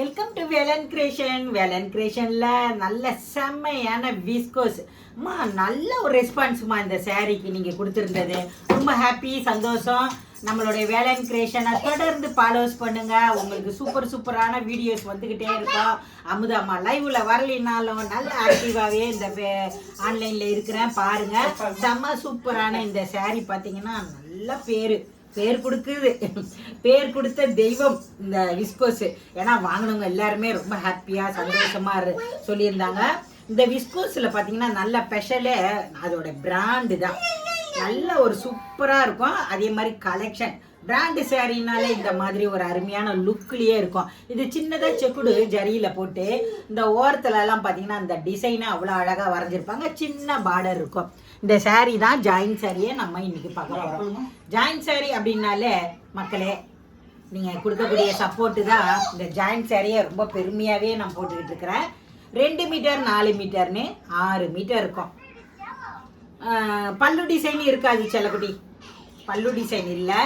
Welcome to Velan creation. Velan கிரியேஷன்ல நல்ல செம்மையான விஸ்கோஸ் நல்ல ஒரு ரெஸ்பான்ஸ்மா இந்த சாரீக்கு நீங்கள் கொடுத்துருந்தது. ரொம்ப ஹாப்பி, சந்தோஷம். நம்மளுடைய வேலன் கிரியேஷனை தொடர்ந்து ஃபாலோஸ் பண்ணுங்க. உங்களுக்கு சூப்பரான வீடியோஸ் வந்துக்கிட்டே இருக்கும். அமுதாம்மா லைவ்ல வரலினாலும் நல்ல ஆக்டிவாகவே இந்த ஆன்லைனில் இருக்கிறேன். பாருங்க, செம்ம சூப்பரான இந்த சாரீ பார்த்தீங்கன்னா நல்ல பேர் கொடுக்குது. பேர் கொடுத்த தெய்வம் இந்த விஸ்கோஸ். ஏன்னா வாங்கினவங்க எல்லாருமே ரொம்ப ஹாப்பியாக சந்தோஷமாக சொல்லியிருந்தாங்க. இந்த விஸ்கோஸில் பார்த்தீங்கன்னா நல்ல ஸ்பெஷலே அதோட பிராண்டு தான். நல்ல ஒரு சூப்பராக இருக்கும். அதே மாதிரி கலெக்ஷன் பிராண்டு சாரினாலே இந்த மாதிரி ஒரு அருமையான லுக்லேயே இருக்கும். இது சின்னதாக செக்குடு ஜரியில் போட்டு இந்த ஓரத்துலலாம் பார்த்தீங்கன்னா இந்த டிசைனை அவ்வளோ அழகாக வரைஞ்சிருப்பாங்க. சின்ன பார்டர் இருக்கும். இந்த சாரீ தான் ஜாயின்ட் சாரியை நம்ம இன்னைக்கு பார்க்க போகிறோம். ஜாயின்ட் சாரீ அப்படின்னாலே மக்களே நீங்கள் கொடுக்கக்கூடிய சப்போர்ட்டு தான் இந்த ஜாயின்ட் சாரியை ரொம்ப பெருமையாகவே நான் போட்டுக்கிட்டு இருக்கிறேன். 2 மீட்டர் 4 மீட்டர்னு 6 மீட்டர் இருக்கும். பல்லு டிசைன் இருக்காது செல்லக்குட்டி, பல்லு டிசைன் இல்லை.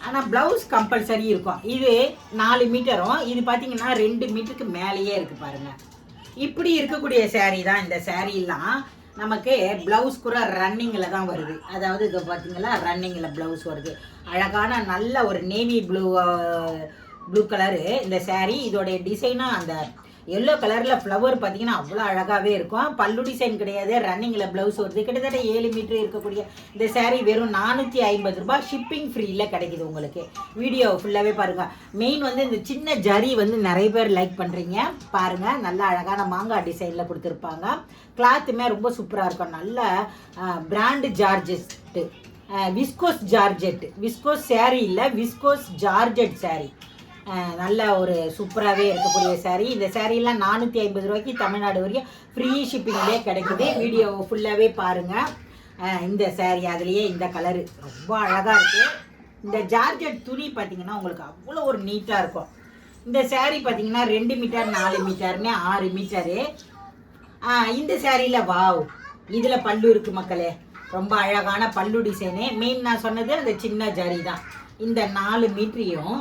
ஆனால் ப்ளவுஸ் கம்பல்சரி இருக்கும். இது 4 மீட்டரும், இது பார்த்தீங்கன்னா 2 மீட்டருக்கு மேலேயே இருக்குது பாருங்கள். இப்படி இருக்கக்கூடிய சாரீ தான் இந்த சாரீலாம். நமக்கு ப்ளவுஸ் கூட ரன்னிங்கில் தான் வருது. அதாவது இது பார்த்தீங்களா, ரன்னிங்கில் ப்ளவுஸ் வருது. அழகான நல்ல ஒரு நேவி ப்ளூ கலரு இந்த சாரீ. இதோடைய டிசைனாக அந்த எல்லோ கலரில் ஃப்ளவர் பார்த்தீங்கன்னா அவ்வளோ அழகாகவே இருக்கும். பல்லு டிசைன் கிடையாது, ரன்னிங்கில் ப்ளவுஸ் வருது. கிட்டத்தட்ட 7 மீட்டர் இருக்கக்கூடிய இந்த சாரீ வெறும் 450 ரூபாய். ஷிப்பிங் ஃப்ரீயில் கிடைக்குது உங்களுக்கு. வீடியோ ஃபுல்லாகவே பாருங்கள். மெயின் வந்து இந்த சின்ன ஜரி வந்து நிறைய பேர் லைக் பண்ணுறீங்க. பாருங்கள், நல்ல அழகான மாங்காய் டிசைனில் கொடுத்துருப்பாங்க. கிளாத்துமே ரொம்ப சூப்பராக இருக்கும். நல்ல brand georgette, viscose georgette. Viscose sari இல்லை, விஸ்கோஸ் ஜார்ஜெட் சாரீ. நல்ல ஒரு சூப்பராகவே இருக்கக்கூடிய சாரீ. இந்த சாரீலாம் 450 ரூபாய்க்கு தமிழ்நாடு வரைக்கும் ஃப்ரீ ஷிப்பிங்லேயே கிடைக்குது. வீடியோ ஃபுல்லாகவே பாருங்கள். இந்த சாரீ அதுலேயே இந்த கலரு ரொம்ப அழகாக இருக்குது. இந்த ஜார்ஜெட் துணி பார்த்திங்கன்னா உங்களுக்கு அவ்வளோ ஒரு நீட்டாக இருக்கும். இந்த சாரீ பார்த்திங்கன்னா 2 மீட்டர் 4 மீட்டர்னு 6 மீட்டரு. இந்த சாரியில் வாவ், இதில் பல்லு இருக்குது மக்களே. ரொம்ப அழகான பல்லு டிசைனு. மெயின் நான் சொன்னது அந்த சின்ன ஜரி தான். இந்த 4 மீட்டரையும்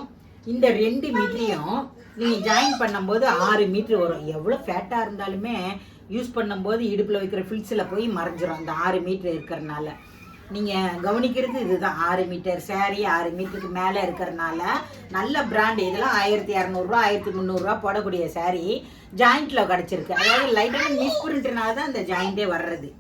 இந்த 2 மீட்டரையும் நீங்கள் ஜாயின் பண்ணும்போது 6 மீட்ரு வரும். எவ்வளோ ஃபேட்டாக இருந்தாலுமே யூஸ் பண்ணும்போது இடுப்பில் வைக்கிற ஃபில்ஸில் போய் மறைஞ்சிரும். அந்த 6 மீட்ரு இருக்கிறனால நீங்கள் கவனிக்கிறது இதுதான். 6 மீட்டர் சாரீ 6 மீட்டருக்கு மேலே இருக்கிறனால நல்ல பிராண்டு. இதெல்லாம் 1200 1300 போடக்கூடிய சாரீ ஜாயிண்ட்டில் கிடச்சிருக்கு. அதாவது லைட்டான மிஸ் பிரிண்ட்னால தான் இந்த ஜாயிண்ட்டே வர்றது.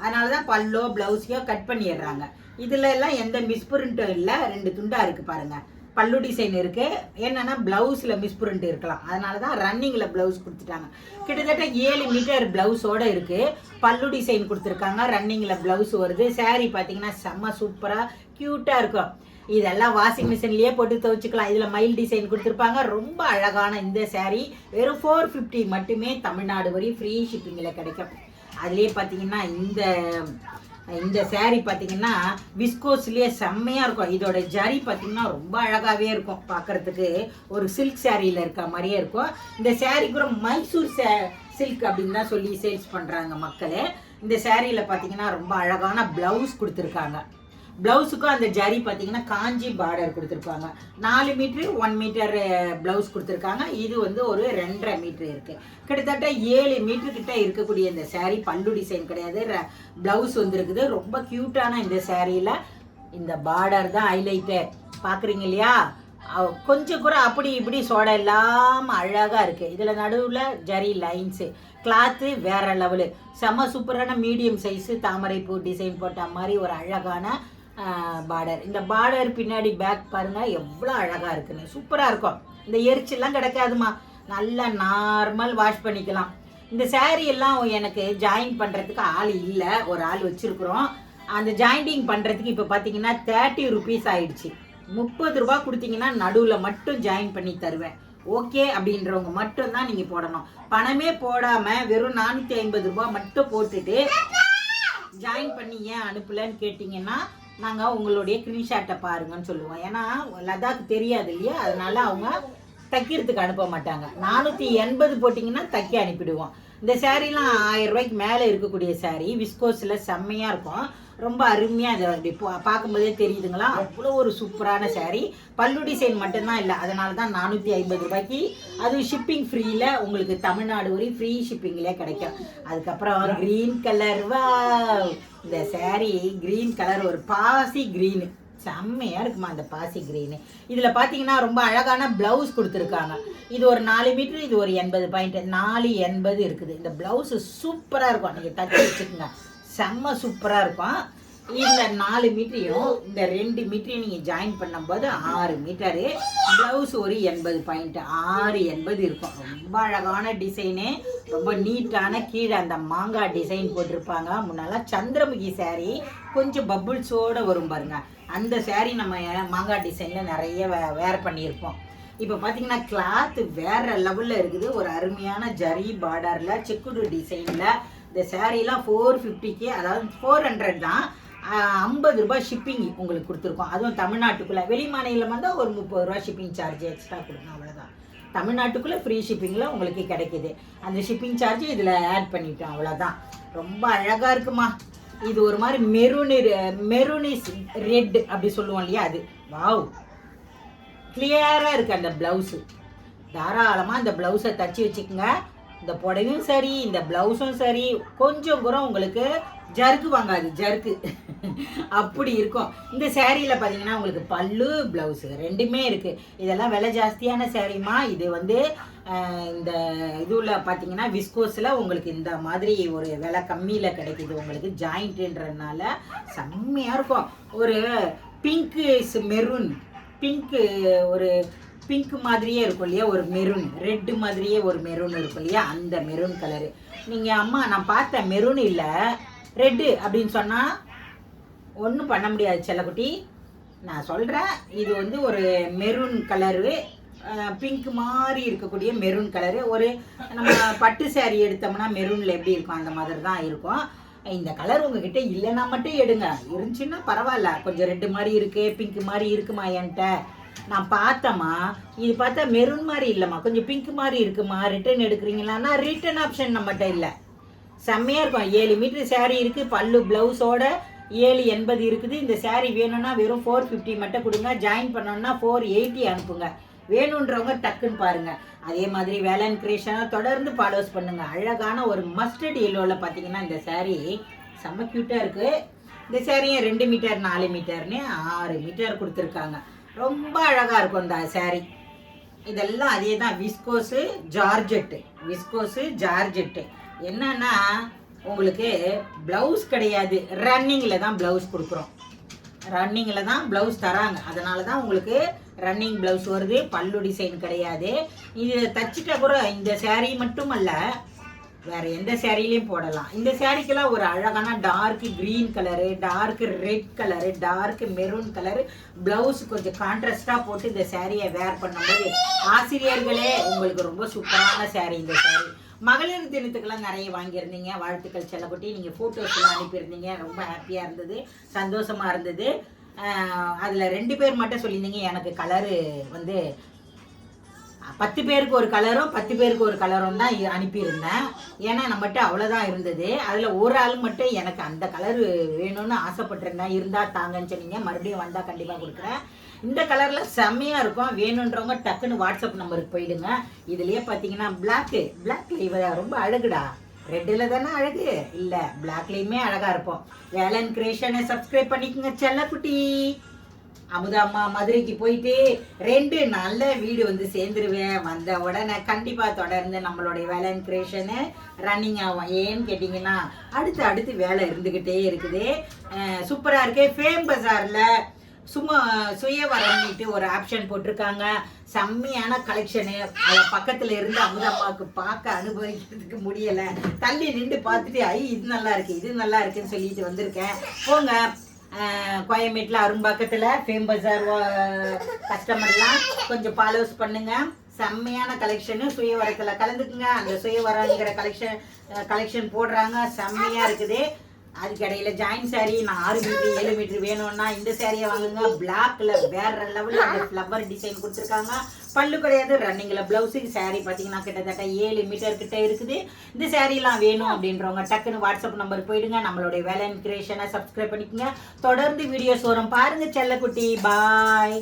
அதனால தான் பல்லோ ப்ளவுஸையோ கட் பண்ணிடுறாங்க. இதில் எல்லாம் எந்த மிஸ் பிரிண்ட்டும் இல்லை. 2 துண்டாக இருக்குது பாருங்கள். பல்லு டிசைன் இருக்குது. என்னென்னா ப்ளவுஸில் மிஸ் பிரிண்ட் இருக்கலாம். அதனால தான் ரன்னிங்கில் ப்ளவுஸ் கொடுத்துட்டாங்க. கிட்டத்தட்ட 7 மீட்டர் ப்ளவுஸோடு இருக்குது. பல்லு டிசைன் கொடுத்துருக்காங்க. ரன்னிங்கில் ப்ளவுஸ் வருது. சாரீ பார்த்தீங்கன்னா செம்ம சூப்பராக க்யூட்டாக இருக்கும். இதெல்லாம் வாஷிங் மிஷின்லேயே போட்டு துவைச்சிக்கலாம். இதில் மயில் டிசைன் கொடுத்துருப்பாங்க. ரொம்ப அழகான இந்த சாரீ வெறும் 450 மட்டுமே தமிழ்நாடு வரையும் ஃப்ரீ ஷிப்பிங்கில் கிடைக்கும். அதுலேயே பார்த்தீங்கன்னா இந்த சாரீ பார்த்தீங்கன்னா விஸ்கோஸ்லேயே செம்மையாக இருக்கும். இதோட ஜரி பார்த்தீங்கன்னா ரொம்ப அழகாகவே இருக்கும். பார்க்குறதுக்கு ஒரு சில்க் சாரியில் இருக்க மாதிரியே இருக்கும். இந்த சாரீ கூட மைசூர் சில்க் அப்படின்னு தான் சொல்லி சேல்ஸ் பண்ணுறாங்க மக்களே. இந்த சாரியில் பார்த்தீங்கன்னா ரொம்ப அழகான ப்ளவுஸ் கொடுத்துருக்காங்க. ப்ளவுஸுக்கும் அந்த ஜரி பார்த்தீங்கன்னா காஞ்சி பார்டர் கொடுத்துருப்பாங்க. 4 மீட்ரு 1 மீட்டர் ப்ளவுஸ் கொடுத்துருக்காங்க. இது வந்து ஒரு 2.5 மீட்ரு இருக்குது. கிட்டத்தட்ட 7 மீட்ரு கிட்ட இருக்கக்கூடிய இந்த சாரீ. பல்லு டிசைன் கிடையாது, ப்ளவுஸ் வந்துருக்குது. ரொம்ப க்யூட்டான இந்த சாரியில் இந்த பார்டர் தான் ஹைலைட்டு. பார்க்குறீங்க இல்லையா, கொஞ்சம் கூட அப்படி இப்படி சோடை இல்லாமல் அழகாக இருக்குது. இதில் நடுவில் ஜரி லைன்ஸு, கிளாத்து வேறு லெவலு. செம்ம சூப்பரான மீடியம் சைஸு தாமரைப்பூ டிசைன் போட்ட மாதிரி ஒரு அழகான பார்டர். இந்த பார்டர் பின்னாடி பேக் பாருங்கள் எவ்வளோ அழகாக இருக்குன்னு. சூப்பராக இருக்கும். இந்த எரிச்செல்லாம் கிடைக்காதுமா. நல்லா நார்மல் வாஷ் பண்ணிக்கலாம். இந்த சாரீ எல்லாம் எனக்கு ஜாயின் பண்ணுறதுக்கு ஆள் இல்லை, ஒரு ஆள் வச்சுருக்குறோம். அந்த ஜாயிண்டிங் பண்ணுறதுக்கு இப்போ பார்த்தீங்கன்னா 30 ருபீஸ் ஆயிடுச்சு. 30 ரூபா கொடுத்தீங்கன்னா நடுவில் மட்டும் ஜாயின் பண்ணி தருவேன். ஓகே அப்படின்றவங்க மட்டும்தான் நீங்கள் போடணும். பணமே போடாமல் வெறும் 450 ரூபா மட்டும் போட்டுட்டு ஜாயின் பண்ணி ஏன் அனுப்பலன்னு கேட்டிங்கன்னா நாங்கள் உங்களுடைய ஸ்க்ரீன்ஷாட்டை பாருங்கன்னு சொல்லுவோம். ஏன்னா லதாக்கு தெரியாது இல்லையா, அதனால அவங்க தைக்கிறதுக்கு அனுப்ப மாட்டாங்க. 480 போட்டிங்கன்னா தைக்க அனுப்பிடுவோம். இந்த சாரீலாம் 1000 ரூபாய்க்கு மேலே இருக்கக்கூடிய சாரீ. விஸ்கோஸில் செம்மையாக இருக்கும். ரொம்ப அருமையாக அதை அப்படி பார்க்கும்போதே தெரியுதுங்களா, அவ்வளோ ஒரு சூப்பரான saree. பல்லு டிசைன் மட்டும்தான் இல்லை, அதனால தான் 450 ரூபாய்க்கு. அதுவும் ஷிப்பிங் ஃப்ரீயில் உங்களுக்கு தமிழ்நாடு வரையும் ஃப்ரீ ஷிப்பிங்லேயே கிடைக்கும். அதுக்கப்புறம் க்ரீன் கலர், வா இந்த saree க்ரீன் கலர், ஒரு பாசி க்ரீனு, செம்மையாக இருக்குமா அந்த பாசி க்ரீனு. இதில் பார்த்தீங்கன்னா ரொம்ப அழகான ப்ளவுஸ் கொடுத்துருக்காங்க. இது ஒரு 4 மீட்ரு, இது ஒரு 80 பாயிண்ட், 480 இருக்குது. இந்த ப்ளவுஸு சூப்பராக இருக்கும், நீங்கள் தச்சு வச்சுக்கோங்க, செம்ம சூப்பராக இருக்கும். இந்த 4 மீட்டரையும் இந்த 2 மீட்டரையும் நீங்கள் ஜாயின் பண்ணும்போது 6 மீட்டரு, ப்ளவுஸ் ஒரு 80 பாயிண்ட், 680 இருக்கும். ரொம்ப அழகான டிசைனு, ரொம்ப நீட்டான, கீழே அந்த மாங்காய் டிசைன் போட்டிருப்பாங்க. முன்னெல்லாம் சந்திரமுகி saree கொஞ்சம் பபுள்ஸோடு வரும் பாருங்க, அந்த saree நம்ம மாங்காய் டிசைனில் நிறைய வேர் பண்ணியிருப்போம். இப்போ பார்த்தீங்கன்னா கிளாத் வேற லெவலில் இருக்குது. ஒரு அருமையான ஜரி பார்டரில் செக்குடு டிசைனில் இந்த சாரீலாம் 450க்கு, அதாவது 400 தான், 50 ரூபாய் ஷிப்பிங் உங்களுக்கு கொடுத்துருக்கோம். அதுவும் தமிழ்நாட்டுக்குள்ளே. வெளி மாநிலம் வந்தால் ஒரு 30 ரூபா ஷிப்பிங் சார்ஜ் எக்ஸ்ட்ரா கொடுக்கணும், அவ்வளோதான். தமிழ்நாட்டுக்குள்ளே ஃப்ரீ ஷிப்பிங்கில் உங்களுக்கு கிடைக்கிது. அந்த ஷிப்பிங் சார்ஜ் இதில் ஆட் பண்ணிட்டோம், அவ்வளோதான். ரொம்ப அழகாக இருக்குமா. இது ஒரு மாதிரி மெரூனிஸ் ரெட் அப்படி சொல்லுவோம் இல்லையா, அது. வாவ், கிளியராக இருக்குது அந்த ப்ளவுஸு. தாராளமாக இந்த ப்ளவுஸை தச்சு வச்சுக்கோங்க. இந்த புடவையும் சரி, இந்த ப்ளவுஸும் சரி, கொஞ்சம் கூட உங்களுக்கு ஜர்க்கு வாங்காது, ஜர்க்கு அப்படி இருக்கும். இந்த சேரீயில் பார்த்தீங்கன்னா உங்களுக்கு பல்லு ப்ளவுஸு ரெண்டுமே இருக்குது. இதெல்லாம் விலை ஜாஸ்தியான சேரீமா. இது வந்து இந்த இதுவில் பார்த்தீங்கன்னா விஸ்கோஸில் உங்களுக்கு இந்த மாதிரி ஒரு விலை கம்மியில் கிடைக்கிது உங்களுக்கு, ஜாயிண்ட்டுன்றதுனால செம்மையாக இருக்கும். ஒரு பிங்க்கு மெரூன், பிங்க்கு ஒரு பிங்க் மாதிரியே இருக்கும் இல்லையா, ஒரு மெரூன், ரெட்டு மாதிரியே ஒரு மெரூன் இருக்கும் இல்லையா, அந்த மெரூன் கலரு. நீங்கள் அம்மா நான் பார்த்த மெரூன் இல்லை ரெட்டு அப்படின்னு சொன்னால் ஒன்றும் பண்ண முடியாது செல்லக்குட்டி, நான் சொல்கிறேன். இது வந்து ஒரு மெரூன் கலரு, பிங்க் மாதிரி இருக்கக்கூடிய மெரூன் கலரு. ஒரு நம்ம பட்டு சேரீ எடுத்தோம்னா மெரூனில் எப்படி இருக்கும் அந்த மாதிரி தான் இருக்கும். இந்த கலர் உங்ககிட்ட இல்லைன்னா மட்டும் எடுங்க, இருந்துச்சுன்னா பரவாயில்ல. கொஞ்சம் ரெட்டு மாதிரி இருக்குது, பிங்க் மாதிரி இருக்குமா என்கிட்ட, நான் பார்த்தம்மா. இது பார்த்தா மெரூன் மாதிரி இல்லைம்மா, கொஞ்சம் பிங்க் மாதிரி இருக்குமா, ரிட்டர்ன் எடுக்கிறீங்களான்னா ரிட்டர்ன் ஆப்ஷன் நம்மகிட்ட இல்லை. செம்மையாக இருக்கும். 7 மீட்டர் சேரீ இருக்குது, பல்லு ப்ளவுஸோட 780 இருக்குது. இந்த சேரீ வேணும்னா வெறும் 450 மட்டும் கொடுங்க. ஜாயின் பண்ணோன்னா 480 அனுப்புங்க. வேணுன்றவங்க டக்குன்னு பாருங்கள். அதே மாதிரி வேலன் கிரியேஷனை தொடர்ந்து ஃபாலோஸ் பண்ணுங்கள். அழகான ஒரு மஸ்டர்ட் எல்லோவில் பார்த்தீங்கன்னா இந்த சேரீ செம்ம க்யூட்டாக இருக்குது. இந்த சேரீயை 2 மீட்டர் 4 மீட்டர்னு 6 மீட்டர் கொடுத்துருக்காங்க. ரொம்ப அழகாக இருக்கும் இந்த சேரீ. இதெல்லாம் அதே தான், விஸ்கோஸு ஜார்ஜெட்டு, விஸ்கோஸு ஜார்ஜெட்டு. என்னன்னா உங்களுக்கு ப்ளவுஸ் கிடையாது, ரன்னிங்கில் தான் ப்ளவுஸ் கொடுக்குறோம், ரன்னிங்கில் தான் ப்ளவுஸ் தராங்க. அதனால தான் உங்களுக்கு ரன்னிங் ப்ளவுஸ் வருது, பல்லு டிசைன் கிடையாது. இது தச்சுட்டா கூட இந்த சேரீ மட்டும் அல்ல, வேறு எந்த சேரீலையும் போடலாம். இந்த சேரீக்கெல்லாம் ஒரு அழகான dark green colour, dark red colour, dark maroon colour blouse கொஞ்சம் கான்ட்ராஸ்டாக போட்டு இந்த சேரீயை வேர் பண்ணும்போது ஆசிரியர்களே உங்களுக்கு ரொம்ப சூப்பரான சேரீ இந்த சேரீ. மகளிர் தினத்துக்கெல்லாம் நிறைய வாங்கியிருந்தீங்க, வாழ்த்துக்கள் செல்லக்குட்டி. நீங்கள் ஃபோட்டோஸ்லாம் அனுப்பியிருந்தீங்க, ரொம்ப ஹாப்பியாக இருந்தது, சந்தோஷமாக இருந்தது. அதில் 2 பேர் மட்டும் சொல்லியிருந்தீங்க எனக்கு கலரு வந்து 10 பேருக்கு ஒரு கலரும் 10 பேருக்கு ஒரு கலரும் தான் அனுப்பியிருந்தேன். ஏன்னா நம்மகிட்ட அவ்வளோதான் இருந்தது. அதில் ஒரு ஆள் மட்டும் எனக்கு அந்த கலரு வேணும்னு ஆசைப்பட்டிருந்தேன், இருந்தால் தாங்கன்னு சொன்னீங்க. மறுபடியும் வந்தால் கண்டிப்பாக கொடுக்குறேன். இந்த கலரில் செம்மையாக இருக்கும். வேணுன்றவங்க டக்குன்னு வாட்ஸ்அப் நம்பருக்கு போயிடுங்க. இதுலேயே பார்த்தீங்கன்னா பிளாக்ல இவ ரொம்ப அழகுடா, ரெட்டில் தானே அழகு, இல்லை பிளாக்லேயுமே அழகாக இருப்போம். வேலன் கிரியேஷனை சப்ஸ்கிரைப் பண்ணிக்கோங்க செல்லக்குட்டி. அமுதாம்மா மதுரைக்கு போயிட்டு 2 நல்ல வீடு வந்து சேர்ந்துருவேன். வந்த உடனே கண்டிப்பாக தொடர்ந்து நம்மளுடைய வேலன் கிரியேஷனு ரன்னிங் ஆகும். ஏன்னு கேட்டிங்கன்னா அடுத்து வேலை இருந்துக்கிட்டே இருக்குது. சூப்பராக இருக்குது. ஃபேம் பஜாரில் சும்மா சுயவரம்னிட்டு ஒரு ஆப்ஷன் போட்டிருக்காங்க. செம்மையான கலெக்ஷனு. அதை பக்கத்தில் இருந்து அமுதாம்மாவுக்கு பார்க்க அனுபவிக்கிறதுக்கு முடியலை, தள்ளி நின்று பார்த்துட்டு இது நல்லா இருக்குது இது நல்லா இருக்குன்னு சொல்லிட்டு வந்திருக்கேன். போங்க, கோயம்பேட்டில் அரும்பாக்கத்தில் ஃபேம் பஜார் கஸ்டமர்லாம் கொஞ்சம் ஃபாலோஸ் பண்ணுங்கள். செம்மையான கலெக்ஷனு. சுயவரத்தில் கலந்துக்குங்க. அந்த சுயவரங்கிற கலெக்ஷன் போடுறாங்க, செம்மையாக இருக்குது. அதுக்கு இடையில ஜாயின் சாரி நான் 6 மீட்டர் 7 மீட்டர் வேணும்னா இந்த சாரியை வாங்குங்க. பிளாக்ல வேற லெவலில் அந்த ஃப்ளவர் டிசைன் கொடுத்துருக்காங்க. பல்லு கிடையாது, ரன்னிங்கில் ப்ளவுஸுக்கு சாரி பார்த்தீங்கன்னா கிட்டத்தட்ட 7 மீட்டர் கிட்ட இருக்குது. இந்த சாரீலாம் வேணும் அப்படின்றவங்க டக்குன்னு வாட்ஸ்அப் நம்பருக்கு போயிடுங்க. நம்மளுடைய வேலன் கிரியேஷனை சப்ஸ்கிரைப் பண்ணிக்கோங்க. தொடர்ந்து வீடியோஸ் வரும் பாருங்க செல்லக்குட்டி. பாய்.